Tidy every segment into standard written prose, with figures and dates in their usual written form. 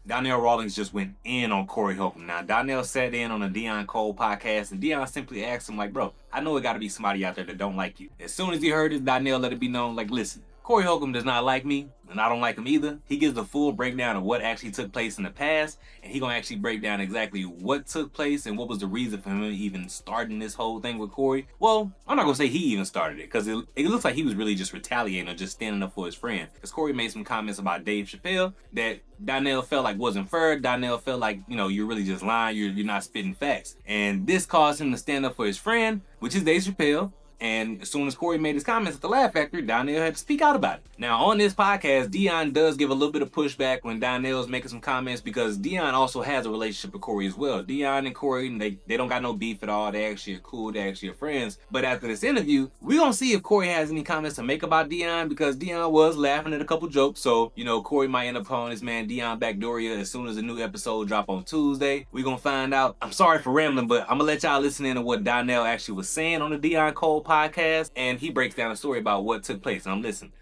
Donnell Rawlings just went in on Corey Holcomb. Now, Donnell sat in on a Deon Cole podcast, and Deon simply asked him, like, bro, I know it got to be somebody out there that don't like you. As soon as he heard this, Donnell let it be known, like, listen, Corey Holcomb does not like me, and I don't like him either. He gives a full breakdown of what actually took place in the past, and he gonna actually break down exactly what took place and what was the reason for him even starting this whole thing with Corey. Well, I'm not gonna say he even started it, because it looks like he was really just retaliating or just standing up for his friend. Because Corey made some comments about Dave Chappelle that Donnell felt like wasn't fair. Donnell felt like, you know, you're really just lying, you're not spitting facts. And this caused him to stand up for his friend, which is Dave Chappelle. And as soon as Corey made his comments at the Laugh Factory, Donnell had to speak out about it. Now, on this podcast, Deon does give a little bit of pushback when Donnell's making some comments, because Deon also has a relationship with Corey as well. Deon and Corey, they don't got no beef at all. They actually are cool. They actually are friends. But after this interview, we're going to see if Corey has any comments to make about Deon, because Deon was laughing at a couple jokes. So, you know, Corey might end up calling this man Deon Backdooria as soon as a new episode drop on Tuesday. We're going to find out. I'm sorry for rambling, but I'm going to let y'all listen in to what Donnell actually was saying on the Deon Cole podcast. And he breaks down a story about what took place. And I'm listening.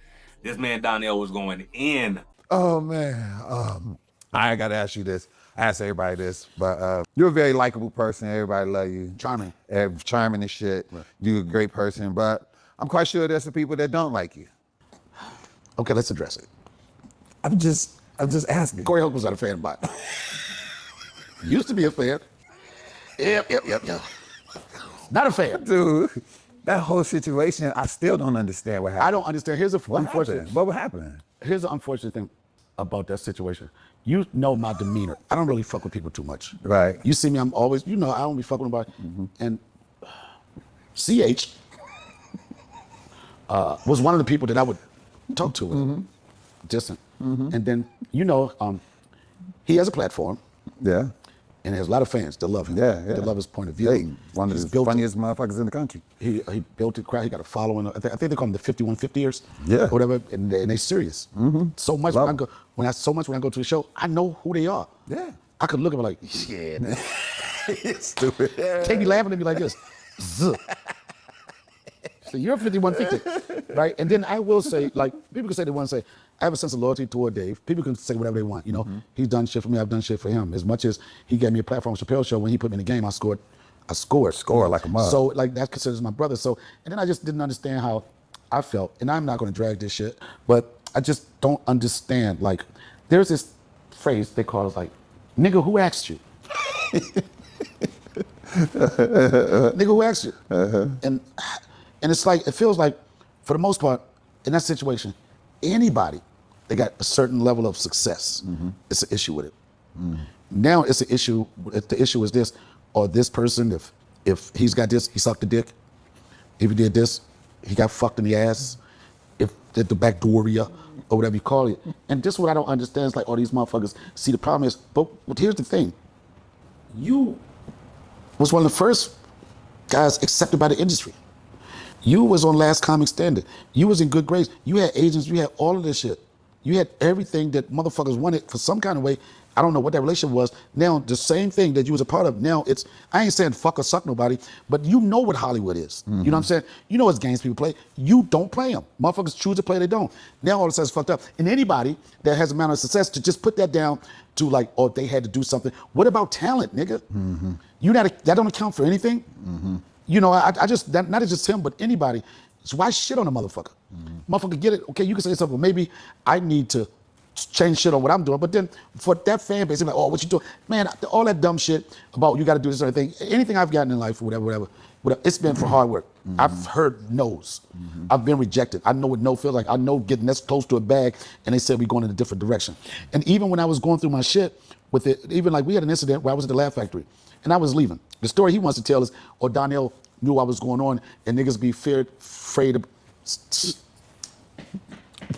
This man Donnell was going in. Oh, man. I ain't got to ask you this. I ask everybody this, but you're a very likable person. Everybody love you. Charming. Charming and shit. Right. You're a great person, but I'm quite sure there's some people that don't like you. Okay, let's address it. I'm just asking. Corey Holcomb was not a fan, but used to be a fan. Yep. Not a fan. Dude, that whole situation, I still don't understand what happened. I don't understand. Here's the unfortunate. What happened? Here's the unfortunate thing about that situation. You know my demeanor. I don't really fuck with people too much. Right. You see me, I'm always, you know, I don't be fucking with anybody. Mm-hmm. And CH was one of the people that I would talk to with distant. Mm-hmm. And then, you know, he has a platform. Yeah. And he has a lot of fans that love him. Yeah. That love his point of view. Hey, one of the funniest motherfuckers in the country. He built a crowd. He got a following. I think they call him the 5150ers. Yeah. Or whatever. And they're serious. Mm-hmm. So much when I go to the show, I know who they are. Yeah. I could look at them like, yeah. Stupid. Can't be laughing at me like this. So you're 5150, right? And then I will say, like, people can say they want to say, I have a sense of loyalty toward Dave. People can say whatever they want, you know. Mm-hmm. He's done shit for me, I've done shit for him. As much as he gave me a platform on Chappelle show, when he put me in the game, I scored. Score like a mother. So, like, that's considered my brother. So, and then I just didn't understand how I felt. And I'm not going to drag this shit, but I just don't understand. Like, there's this phrase they call it, like, nigga, who asked you? Nigga, who asked you? Uh-huh. And it's like, it feels like, for the most part, in that situation, anybody that got a certain level of success, it's an issue with it. Now it's an issue, if the issue is this, or this person, if he's got this, he sucked a dick. If he did this, he got fucked in the ass. If did the backdooria, or whatever you call it. And this is what I don't understand, is like all these motherfuckers, see the problem is, but here's the thing. You was one of the first guys accepted by the industry. You was on Last Comic Standard. You was in Good Grades. You had agents, you had all of this shit. You had everything that motherfuckers wanted for some kind of way. I don't know what that relationship was. Now, the same thing that you was a part of, now it's, I ain't saying fuck or suck nobody, but you know what Hollywood is. You know what I'm saying? You know what games people play. You don't play them. Motherfuckers choose to play, they don't. Now all of a sudden it's fucked up. And anybody that has a amount of success to just put that down to like, oh, they had to do something. What about talent, nigga? That don't account for anything? You know, I just, not just him, but anybody. So why shit on a motherfucker? Motherfucker, get it. Okay, you can say something. Well, maybe I need to change shit on what I'm doing. But then for that fan base, they're like, oh, what you doing? Man, all that dumb shit about you got to do this or anything. Anything I've gotten in life, whatever, it's been for hard work. I've heard no's. I've been rejected. I know what no feels like. I know getting this close to a bag and they said we're going in a different direction. And even when I was going through my shit with it, even like we had an incident where I was at the Laugh Factory and I was leaving. The story he wants to tell is, or Donnell knew what was going on and niggas be afraid of.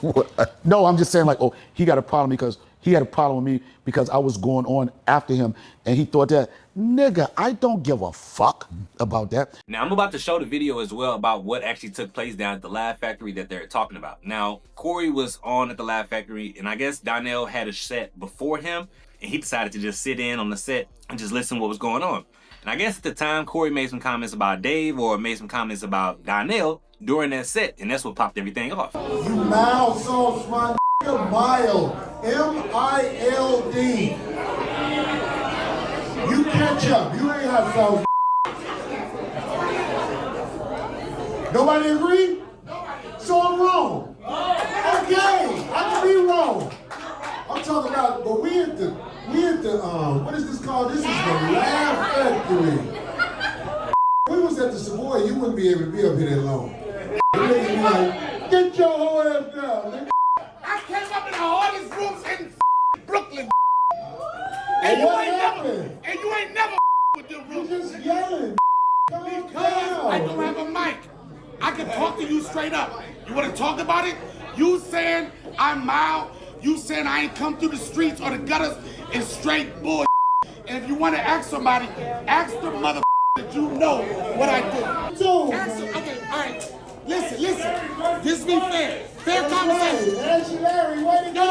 What? No, I'm just saying like, oh, he got a problem because he had a problem with me because I was going on after him and he thought that, nigga, I don't give a fuck about that. Now, I'm about to show the video as well about what actually took place down at the Laugh Factory that they're talking about. Now, Corey was on at the Laugh Factory and I guess Donnell had a set before him and he decided to just sit in on the set and just listen to what was going on. And I guess at the time, Corey made some comments about Dave or made some comments about Donnell during that set, and that's what popped everything off. You mouth sauce, my Mild. M-I-L-D. You catch up. You ain't have sauce. Nobody agree? So I'm wrong. Okay, I can be wrong. I'm talking about, but we at the what is this called? This is the Laugh Factory. We was at the Savoy, you wouldn't be able to be up here that long. The niggas be like, get your whole ass down, nigga. I came up in the hardest rooms in Brooklyn. And you ain't never with them rooms. You just yelling. Because I don't have a mic. I can talk to you straight up. You want to talk about it? You saying I'm mild. You saying I ain't come through the streets or the gutters is straight bull. And if you want to ask somebody, ask the mother that you know what I do. Okay, all right. Listen. This be fair. Fair conversation. Larry, way to go.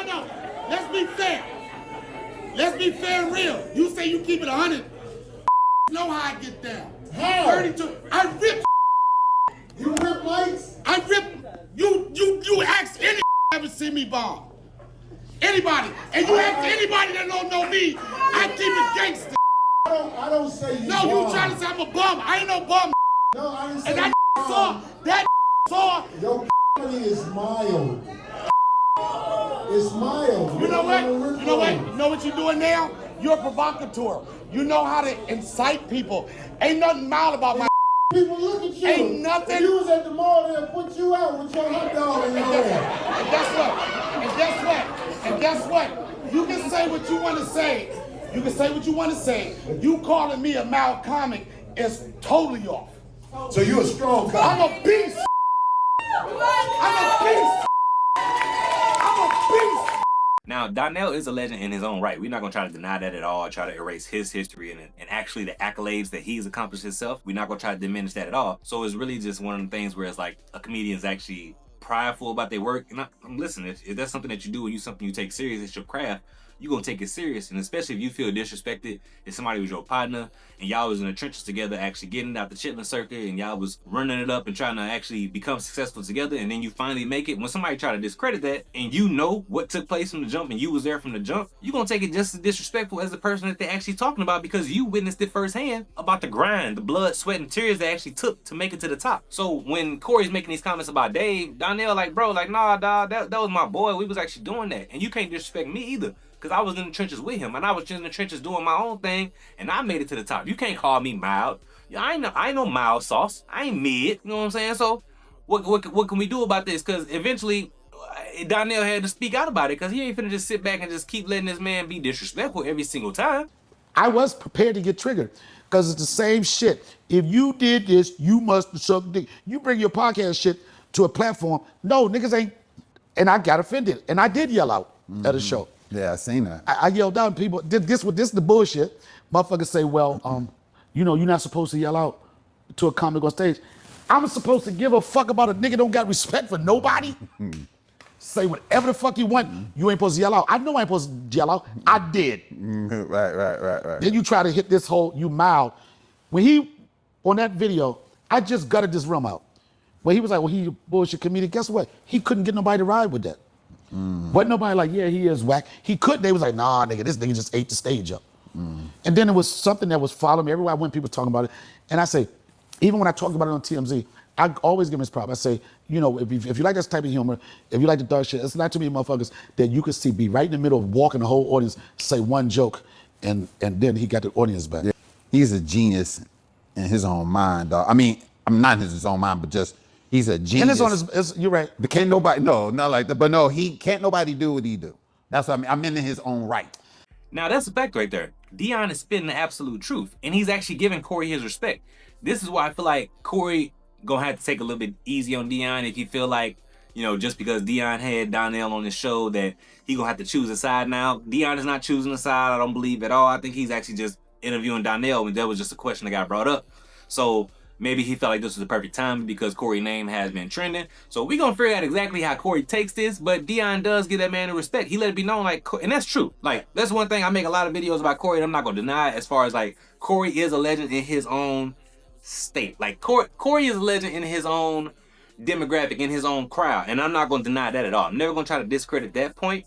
No. Let's be fair. Let's be fair and real. You say you keep it 100. Know how I get down. How? 32. I rip. You rip lights? I rip. You ask any ever see me bomb. Anybody. And you ask anybody that don't know me, I keep it gangster. I don't say you No, bomb. you trying to say I'm a bum. I ain't no bum. No, I didn't say And that saw. Your is mild. It's mild. You know what? You know what you're doing now? You're a provocateur. You know how to incite people. Ain't nothing mild about my. People look at you. Ain't nothing. If you was at the mall, they'll put you out with your hot dog in your hand. And guess what? You can say what you want to say. You calling me a mild comic is totally off. So you're a strong comic. I'm a beast. Now, Donnell is a legend in his own right. We're not going to try to deny that at all, try to erase his history and actually the accolades that he's accomplished himself. We're not going to try to diminish that at all. So it's really just one of the things where it's like a comedian's actually prideful about their work. And listen, if that's something that you do and something you take serious, it's your craft, you're going to take it serious. And especially if you feel disrespected, if somebody was your partner and y'all was in the trenches together actually getting out the chitlin circuit and y'all was running it up and trying to actually become successful together, and then you finally make it, when somebody try to discredit that and you know what took place from the jump and you was there from the jump, you're going to take it just as disrespectful as the person that they're actually talking about, because you witnessed it firsthand about the grind, the blood, sweat, and tears they actually took to make it to the top. So when Corey's making these comments about Dave, Donnell like, bro, like, nah, dog, that was my boy. We was actually doing that. And you can't disrespect me either, because I was in the trenches with him, and I was just in the trenches doing my own thing, and I made it to the top. You can't call me mild. I ain't no mild sauce. I ain't mid. You know what I'm saying? So what can we do about this? Because eventually, Donnell had to speak out about it, because he ain't finna just sit back and just keep letting this man be disrespectful every single time. I was prepared to get triggered, because it's the same shit. If you did this, you must suck dick. You bring your podcast shit to a platform. No, niggas ain't. And I got offended, and I did yell out at a show. Yeah, I seen that. I yelled out, and people did this. This is the bullshit. Motherfuckers say, well, you know, you're not supposed to yell out to a comic on stage. I'm supposed to give a fuck about a nigga don't got respect for nobody? Say whatever the fuck you want. You ain't supposed to yell out. I know I ain't supposed to yell out. I did. Right. Then you try to hit this whole, you mild. When he, on that video, I just gutted this room out. When he was like, well, he a bullshit comedian. Guess what? He couldn't get nobody to ride with that. Wasn't nobody like, yeah, he is whack. He could. They was like, nah, nigga, this nigga just ate the stage up. And then it was something that was following me. Everywhere I went, people talking about it. And I say, even when I talked about it on TMZ, I always give him his prop. I say, you know, if you like this type of humor, if you like the dark shit, it's not too many motherfuckers that you could see be right in the middle of walking the whole audience, say one joke, and then he got the audience back. Yeah. He's a genius in his own mind, dog. I mean, I'm not in his own mind, but just he's a genius. And it's on his, you're right. But can't nobody, no, not like that. But no, can't nobody do what he do. That's what I mean. I'm in his own right. Now that's a fact right there. Deon is spitting the absolute truth, and he's actually giving Corey his respect. This is why I feel like Corey gonna have to take a little bit easy on Deon if he feel like, you know, just because Deon had Donnell on his show that he gonna have to choose a side now. Deon is not choosing a side, I don't believe at all. I think he's actually just interviewing Donnell, and that was just a question that got brought up. So maybe he felt like this was the perfect time because Corey's name has been trending. So we're going to figure out exactly how Corey takes this, but Deon does give that man the respect. He let it be known, like, and that's true. Like, that's one thing. I make a lot of videos about Corey, and I'm not going to deny it, as far as, like, Corey is a legend in his own state. Like, Corey is a legend in his own demographic in his own crowd. And I'm not going to deny that at all. I'm never going to try to discredit that point.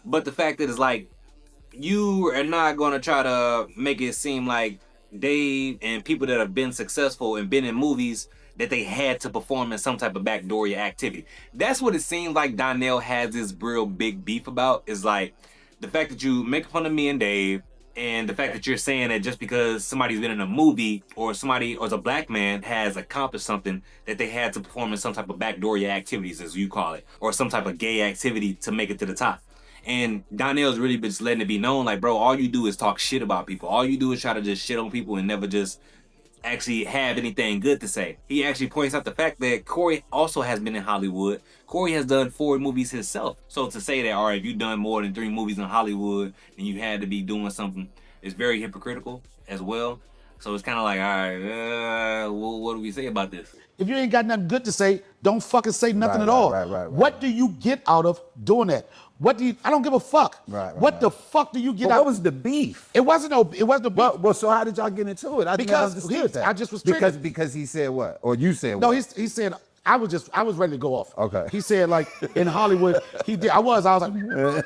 But the fact that it's like, you are not going to try to make it seem like Dave and people that have been successful and been in movies that they had to perform in some type of backdoory activity. That's what it seems like Donnell has this real big beef about, is like the fact that you make fun of me and Dave, and the fact that you're saying that just because somebody's been in a movie or somebody or a black man has accomplished something, that they had to perform in some type of backdoory activities, as you call it, or some type of gay activity to make it to the top. And Donnell's really been just letting it be known, like, bro, all you do is talk shit about people. All you do is try to just shit on people and never just actually have anything good to say. He actually points out the fact that Corey also has been in Hollywood. Corey has done 4 movies himself. So to say that, all right, if you've done more than 3 movies in Hollywood, then you had to be doing something, is very hypocritical as well. So it's kind of like, all right, what do we say about this? If you ain't got nothing good to say, don't fucking say nothing Right, at all. right. What do you get out of doing that? I don't give a fuck. What the fuck do you get out? What was the beef? It wasn't the beef. Well, so how did y'all get into it? I just was triggered. Because he said what? Or you said what? No, he said, I was ready to go off. Okay. He said, like, in Hollywood, I was like,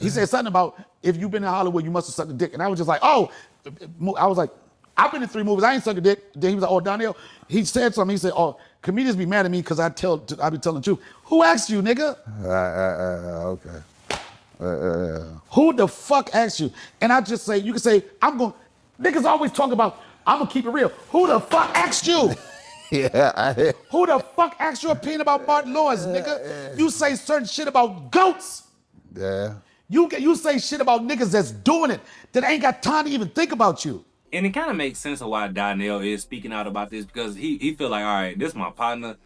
he said something about, if you've been in Hollywood, you must have sucked a dick. And I was just like, oh, I was like, I've been in 3 movies, I ain't sucked a dick. Then he was like, oh, Donnell, he said something, he said, oh, comedians be mad at me because I be telling the truth. Who asked you, nigga? Okay. Who the fuck asked you? And I just say, you can say, niggas always talk about, I'm gonna keep it real. Who the fuck asked you? Yeah. Who the fuck asked your opinion about Martin Lawrence, nigga? You say certain shit about goats. Yeah. You say shit about niggas that's doing it, that ain't got time to even think about you. And it kind of makes sense of why Donnell is speaking out about this, because he feel like, all right, this is my partner.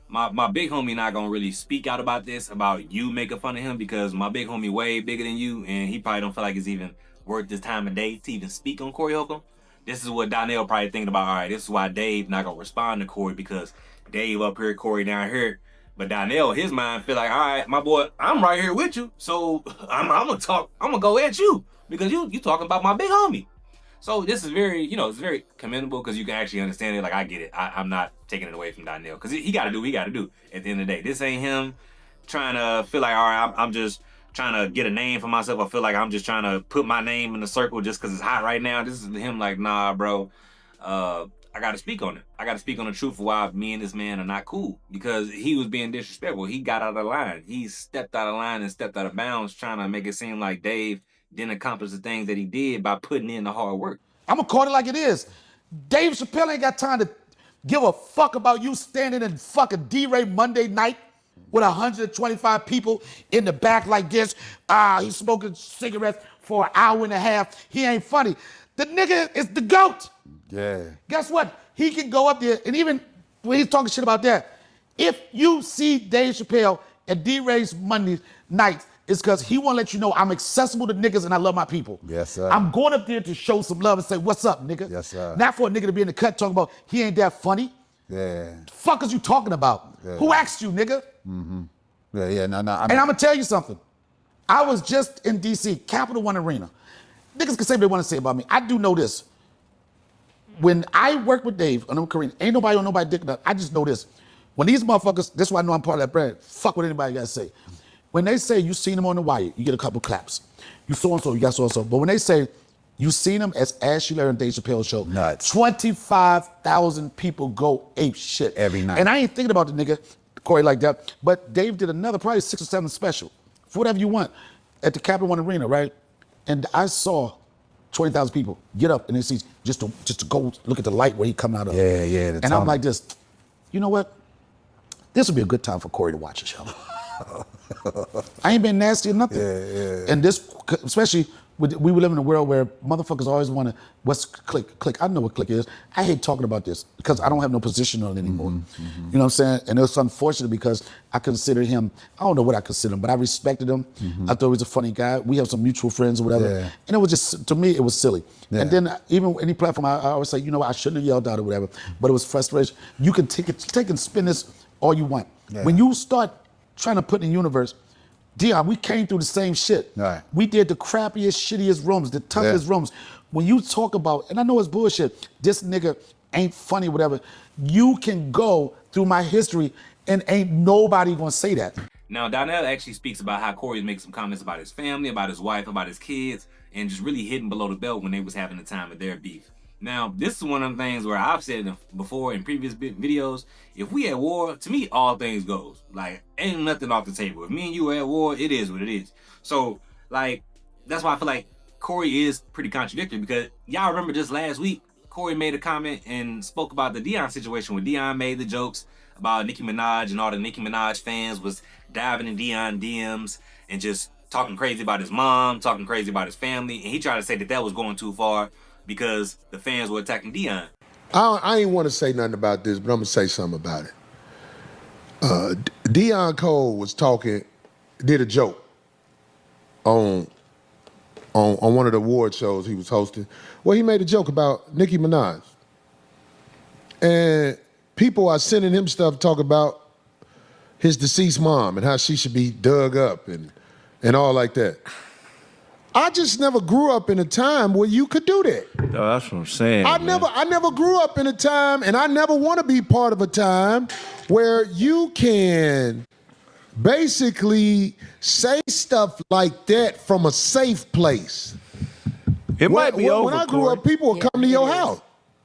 My big homie not gonna really speak out about this, about you making fun of him, because my big homie way bigger than you, and he probably don't feel like it's even worth this time of day to even speak on Corey Holcomb. This is what Donnell probably thinking about, all right, this is why Dave not gonna respond to Corey, because Dave up here, Corey down here. But Donnell, his mind feel like, all right, my boy, I'm right here with you, so I'm gonna go at you, because you talking about my big homie. So this is very, it's very commendable, because you can actually understand it. Like, I get it. I'm not taking it away from Donnell, because he got to do what he got to do at the end of the day. This ain't him trying to feel like, all right, I'm just trying to get a name for myself. I feel like I'm just trying to put my name in the circle just because it's hot right now. This is him like, nah, bro, I got to speak on it. I got to speak on the truth of why me and this man are not cool, because he was being disrespectful. He got out of line. He stepped out of line and stepped out of bounds, trying to make it seem like Dave didn't accomplish the things that he did by putting in the hard work. I'm gonna call it like it is. Dave Chappelle ain't got time to give a fuck about you standing in fucking D-Ray Monday night with 125 people in the back like this. He's smoking cigarettes for an hour and a half. He ain't funny. The nigga is the GOAT. Yeah. Guess what? He can go up there, and even when he's talking shit about that, if you see Dave Chappelle at D-Ray's Monday night, it's because he want to let you know I'm accessible to niggas and I love my people. Yes, sir. I'm going up there to show some love and say, what's up, nigga? Yes, sir. Not for a nigga to be in the cut talking about he ain't that funny. Yeah. The fuck is you talking about? Yeah. Who asked you, nigga? Mm-hmm. Yeah, no. And I'm going to tell you something. I was just in D.C., Capital One Arena. Niggas can say what they want to say about me. I do know this. When I work with Dave on Karina, ain't nobody on nobody dick enough. I just know this. When these motherfuckers, this is why I know I'm part of that brand, fuck what anybody got to say. When they say you seen him on the wire, you get a couple claps. You so-and-so, you got so-and-so. But when they say you seen him as Ashley Larry and Dave Chappelle show, nuts. 25,000 people go ape shit. Every night. And I ain't thinking about the nigga, Corey, like that. But Dave did another, probably 6 or 7 special, for whatever you want, at the Capital One Arena, right? And I saw 20,000 people get up in their seats just to go look at the light where he coming out of. Yeah. And I'm like this, you know what? This would be a good time for Corey to watch a show. I ain't been nasty or nothing. Yeah. And this, especially, we live in a world where motherfuckers always want to, what's click? I know what click is. I hate talking about this because I don't have no position on it anymore. Mm-hmm. You know what I'm saying? And it's unfortunate because I consider him, I don't know what I consider him, but I respected him. Mm-hmm. I thought he was a funny guy. We have some mutual friends or whatever. Yeah. And it was just, to me, it was silly. Yeah. And then even any platform, I always say, you know what, I shouldn't have yelled out or whatever, but it was frustration. You can take and spin this all you want. Yeah. When you start trying to put in the universe, Deon, we came through the same shit. Right. We did the crappiest, shittiest rooms, the toughest rooms. When you talk about, and I know it's bullshit, this nigga ain't funny, whatever, you can go through my history, and ain't nobody gonna say that. Now, Donnell actually speaks about how Corey makes some comments about his family, about his wife, about his kids, and just really hitting below the belt when they was having the time of their beef. Now, this is one of the things where I've said before in previous videos, if we at war, to me, all things goes. Like, ain't nothing off the table. If me and you are at war, it is what it is. So, like, that's why I feel like Corey is pretty contradictory, because y'all remember just last week, Corey made a comment and spoke about the Deon situation when Deon made the jokes about Nicki Minaj, and all the Nicki Minaj fans was diving in Deon DMs and just talking crazy about his mom, talking crazy about his family, and he tried to say that was going too far because the fans were attacking Deon. I ain't want to say nothing about this, but I'm gonna say something about it. Deon Cole was did a joke on one of the award shows he was hosting, where he made a joke about Nicki Minaj. And people are sending him stuff to talk about his deceased mom and how she should be dug up and all like that. I just never grew up in a time where you could do that. No, that's what I'm saying. I never grew up in a time, and I never want to be part of a time where you can basically say stuff like that from a safe place. It might be over, When I grew Corey. up, people would come to your house.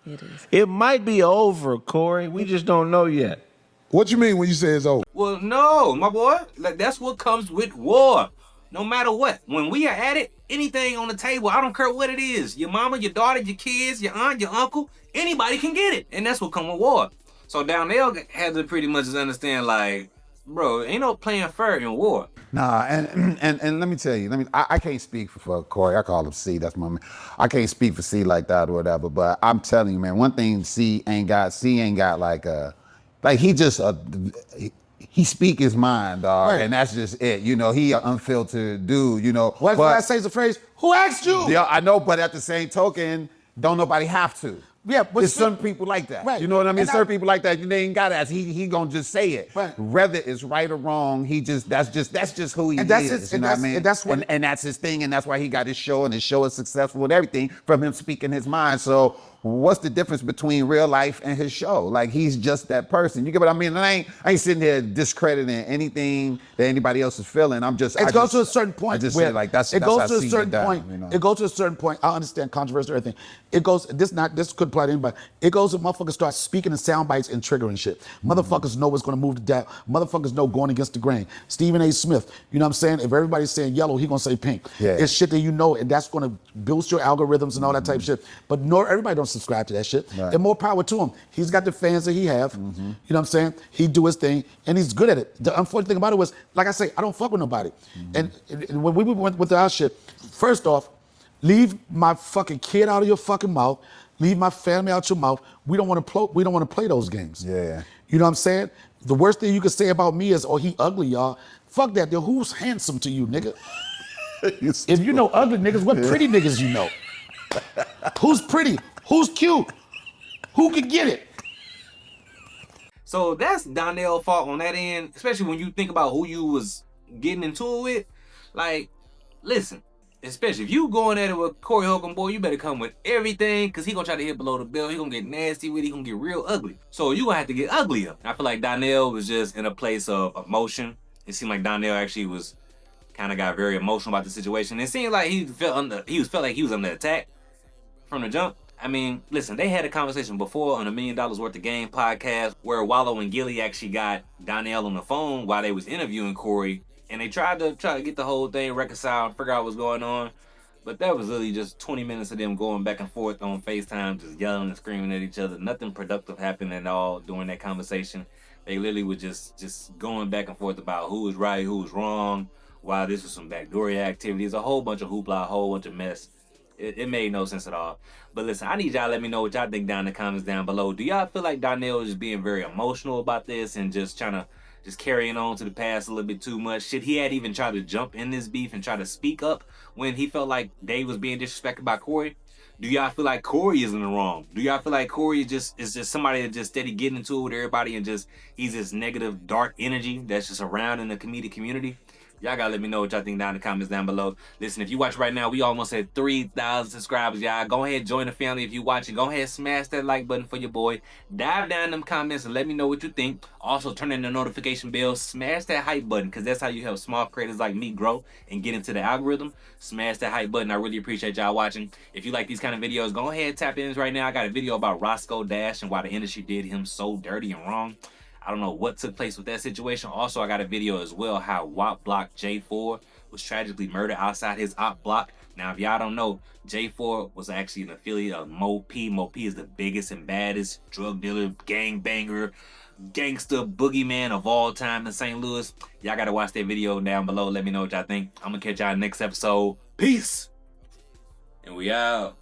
It is. It might be over, Corey. We just don't know yet. What you mean when you say it's over? Well, no, my boy. Like, that's what comes with war. No matter what. When we are at it, anything on the table, I don't care what it is. Your mama, your daughter, your kids, your aunt, your uncle, anybody can get it. And that's what comes with war. So Donnell had to pretty much understand, like, bro, ain't no playing fair in war. Nah, and let me tell you, I can't speak for Corey. I call him C. That's my man. I can't speak for C like that or whatever. But I'm telling you, man, one thing C ain't got like he just he speak his mind, dog, Right. and that's just it. You know, he an unfiltered dude. You know, What I say is the phrase, who asked you? Yeah, I know, but at the same token, don't nobody have to. Yeah, but there's some people like that. Right. You know what I mean? And Certain people like that. They ain't gotta ask. He gonna just say it. Right. Whether it's right or wrong, that's just who he And that's is. his- You and know what I that's- mean? and that's what- and that's his thing, and that's why he got his show, and his show is successful and everything from him speaking his mind. So what's the difference between real life and his show? Like, he's just that person. You get what I mean? And I ain't sitting here discrediting anything that anybody else is feeling. It goes to a certain point. I just where say like that's it that's goes how to a C certain get down, point. you know? It goes to a certain point. I understand controversy or everything. It goes. This could apply to anybody. It goes to motherfuckers start speaking in sound bites and triggering shit. Motherfuckers know what's going to move the dial. Motherfuckers know going against the grain. Stephen A. Smith. You know what I'm saying? If everybody's saying yellow, he gonna say pink. Yeah. It's shit that you know, and that's going to boost your algorithms and all that type of shit. But everybody don't subscribe to that shit. Right. And more power to him. He's got the fans that he have. You know what I'm saying? He do his thing, and he's good at it. The unfortunate thing about it was, like I say, I don't fuck with nobody. And when we went with our shit, first off, leave my fucking kid out of your fucking mouth. Leave my family out your mouth. We don't want to play those games. Yeah. You know what I'm saying? The worst thing you could say about me is, oh, he ugly, y'all. Fuck that. Then who's handsome to you, nigga? If you know ugly niggas, what pretty niggas you know? Who's pretty? Who's cute? Who can get it? So that's Donnell's fault on that end, especially when you think about who you was getting into it with. Like, listen, especially if you going at it with Corey Holcomb, boy, you better come with everything, because he gonna try to hit below the belt. He gonna get nasty with it. He gonna get real ugly. So you gonna have to get uglier. I feel like Donnell was just in a place of emotion. It seemed like Donnell actually was kind of got very emotional about the situation. It seemed like he felt like he was under attack from the jump. I mean, listen, they had a conversation before on a $1 Million Worth of Game podcast where Wallow and Gilly actually got Donnell on the phone while they was interviewing Corey, and they tried to get the whole thing reconciled and figure out what's going on. But that was really just 20 minutes of them going back and forth on FaceTime, just yelling and screaming at each other. Nothing productive happened at all during that conversation. They literally were just going back and forth about who was right, who was wrong, why this was some backdoory activities, a whole bunch of hoopla, a whole bunch of mess. It made no sense at all. But listen, I need y'all to let me know what y'all think down in the comments down below. Do y'all feel like Donnell is just being very emotional about this and just trying to carrying on to the past a little bit too much? Should he had even tried to jump in this beef and try to speak up when he felt like Dave was being disrespected by Corey? Do y'all feel like Corey is in the wrong? Do y'all feel like Corey is just somebody that just steady getting into it with everybody and just he's this negative, dark energy that's just around in the comedic community? Y'all gotta let me know what y'all think down in the comments down below. Listen, if you watch right now, we almost at 3,000 subscribers, y'all. Go ahead, join the family if you watching. Go ahead, smash that like button for your boy. Dive down in them comments and let me know what you think. Also, turn in the notification bell. Smash that hype button, because that's how you help small creators like me grow and get into the algorithm. Smash that hype button. I really appreciate y'all watching. If you like these kind of videos, go ahead, tap in right now. I got a video about Roscoe Dash and why the industry did him so dirty and wrong. I don't know what took place with that situation. Also, I got a video as well how WAP Block J4 was tragically murdered outside his op block. Now, if y'all don't know, J4 was actually an affiliate of Mo P. Mo P is the biggest and baddest drug dealer, gangbanger, gangster, boogeyman of all time in St. Louis. Y'all gotta watch that video down below. Let me know what y'all think. I'm gonna catch y'all next episode. Peace! And we out.